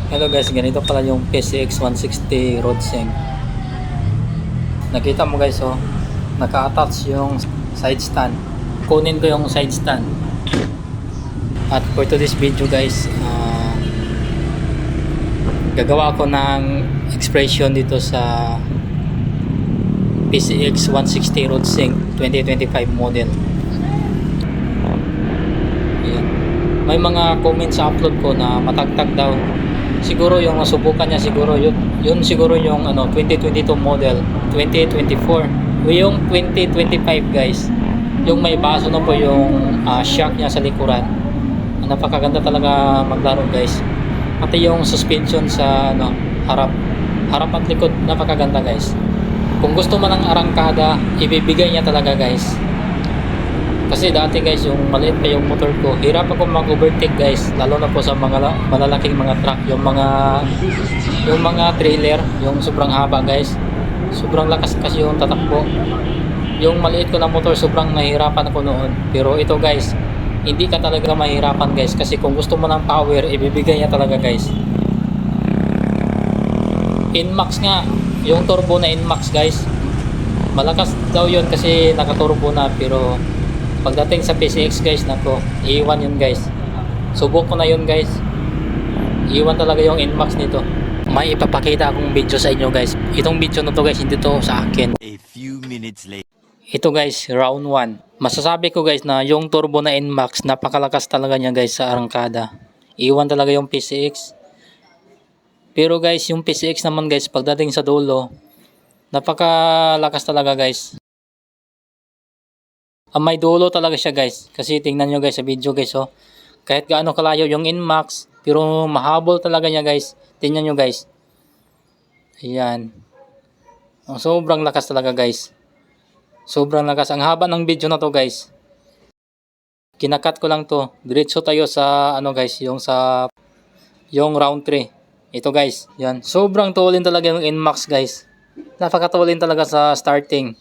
Hello guys, ganito pala yung PCX 160 road sync. Nakita mo guys, oh, naka-attach yung side stand. Kunin ko yung side stand. At for today's video guys, gagawa ako ng expression dito sa PCX 160 road sync 2025 model. Ayan. May mga comments sa upload ko na matagtag daw. Siguro yung nasubukan niya, siguro yun siguro yung 2022 model, 2024 o yung 2025 guys, yung may baso na po yung shock niya sa likuran. Napakaganda talaga maglaro guys, pati yung suspension sa harap at likod, napakaganda guys. Kung gusto mo ng arangkada, ibibigay niya talaga guys. Kasi dati guys, yung maliit pa yung motor ko, hirap ako mag-overtake guys, lalo na po sa mga malalaking mga truck, yung mga trailer, yung sobrang haba guys, sobrang lakas kasi yung tatakbo. Yung maliit ko na motor, sobrang nahihirapan ako noon. Pero ito guys, hindi ka talaga mahirapan guys, kasi kung gusto mo ng power, ibibigay niya talaga guys. Inmax nga, yung turbo na Inmax guys, malakas daw yun kasi nakaturbo na, pero pagdating sa PCX guys, nako, iiwan yun guys. Subok ko na yun guys, iiwan talaga yung Inmax nito. May ipapakita akong video sa inyo guys. Itong video na to guys, hindi to sa akin. A few minutes later. Ito guys, round 1. Masasabi ko guys na yung turbo na Inmax, napakalakas talaga niya guys sa arangkada. Iiwan talaga yung PCX. Pero guys, yung PCX naman guys, pagdating sa dulo, napakalakas talaga guys. May dulo talaga siya guys. Kasi tingnan nyo guys sa video guys, oh. Kahit gaano kalayo yung Inmax, pero mahabol talaga niya guys. Tingnan nyo guys. Ayan. Sobrang lakas talaga guys. Sobrang lakas. Ang haba ng video na to guys. Kinakat ko lang to. Diretso tayo sa guys, yung round 3. Ito guys. Yan. Sobrang tulin talaga yung Inmax guys. Napakatulin talaga sa starting.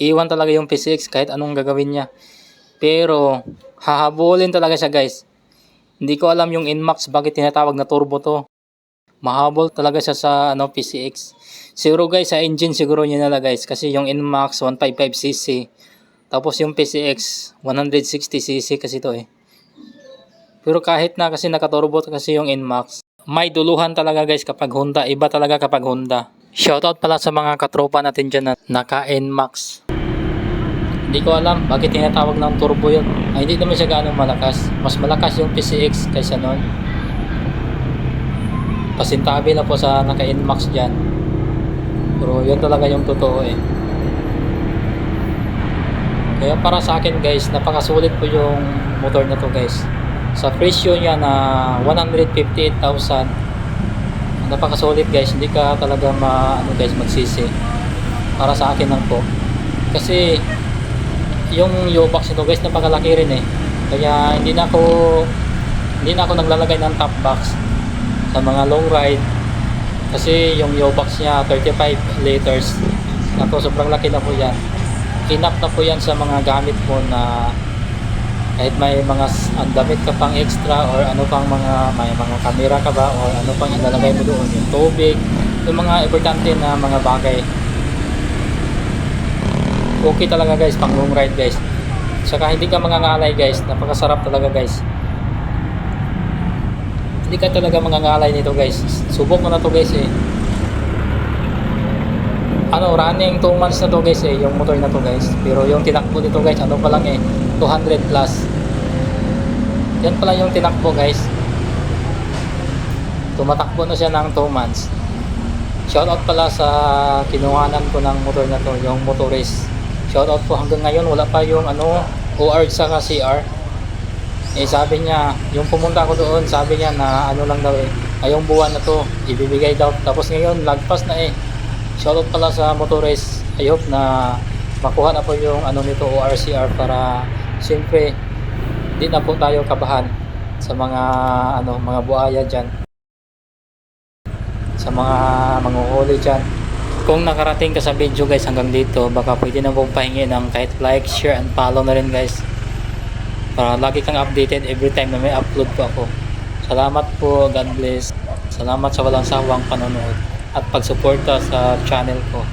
Iwan talaga yung PCX kahit anong gagawin niya. Pero hahabulin talaga siya guys. Hindi ko alam yung Inmax bakit tinatawag na turbo to. Mahabol talaga siya sa PCX. Siguro guys sa engine siguro niya nila guys, kasi yung Inmax 155cc. Tapos yung PCX 160cc kasi to eh. Pero kahit na, kasi nakaturbo kasi yung Inmax, may duluhan talaga guys kapag Honda. Iba talaga kapag Honda. Shoutout pala sa mga katropa natin dyan na naka-Nmax. Hindi ko alam bakit tinatawag ng turbo yun. Ay, hindi naman siya gaano malakas. Mas malakas yung PCX kaysa nun. Pasintabi na po sa naka-Nmax dyan. Pero yun talaga yung totoo eh. Kaya para sa akin guys, napakasulit po yung motor na to guys. Sa presyo niya na 158,000, napakasulit guys. Hindi ka talaga guys magsisi. Para sa akin lang po. Kasi yung U-box nito guys, napakalaki rin eh. Kaya hindi na ako naglalagay ng top box sa mga long ride. Kasi yung U-box niya 35 liters. Ako, sobrang laki na po yan. Enough na po yan sa mga gamit mo na kahit may mga damit ka pang extra or may mga camera ka ba or ano pang ilalagay mo doon, yung tubig, yung mga importante na mga bagay. Okay talaga guys pang long ride guys. Saka hindi ka mangangalay guys, napakasarap talaga guys. Hindi ka talaga mangangalay nito guys. Subok mo na to guys eh. Running 2 months na to guys eh, yung motor na to guys. Pero yung tinakbo nito guys, pa lang eh, 200 plus. Yan pala yung tinakbo guys. Tumatakbo na siya ng 2 months. Shoutout pala sa kinuhanan ko ng motor na to, yung Motorist. Shoutout po, hanggang ngayon wala pa yung OR saka CR. Eh sabi niya, yung pumunta ko doon, sabi niya na lang daw eh, ngayong buwan na to ibibigay daw. Tapos ngayon lagpas na eh. Shoutout pala sa Motorist. I hope na makuha na po yung nito ORCR, para siyempre hindi na po tayo kabahan sa mga mga buhaya dyan, sa mga manguhuli dyan. Kung nakarating ka sa video guys hanggang dito, baka pwede na pong pahingi ng kahit like, share, and follow na rin guys, para lagi kang updated every time na may upload po ako. Salamat po, God bless. Salamat sa walang sawang panonood at pagsuporta sa channel ko.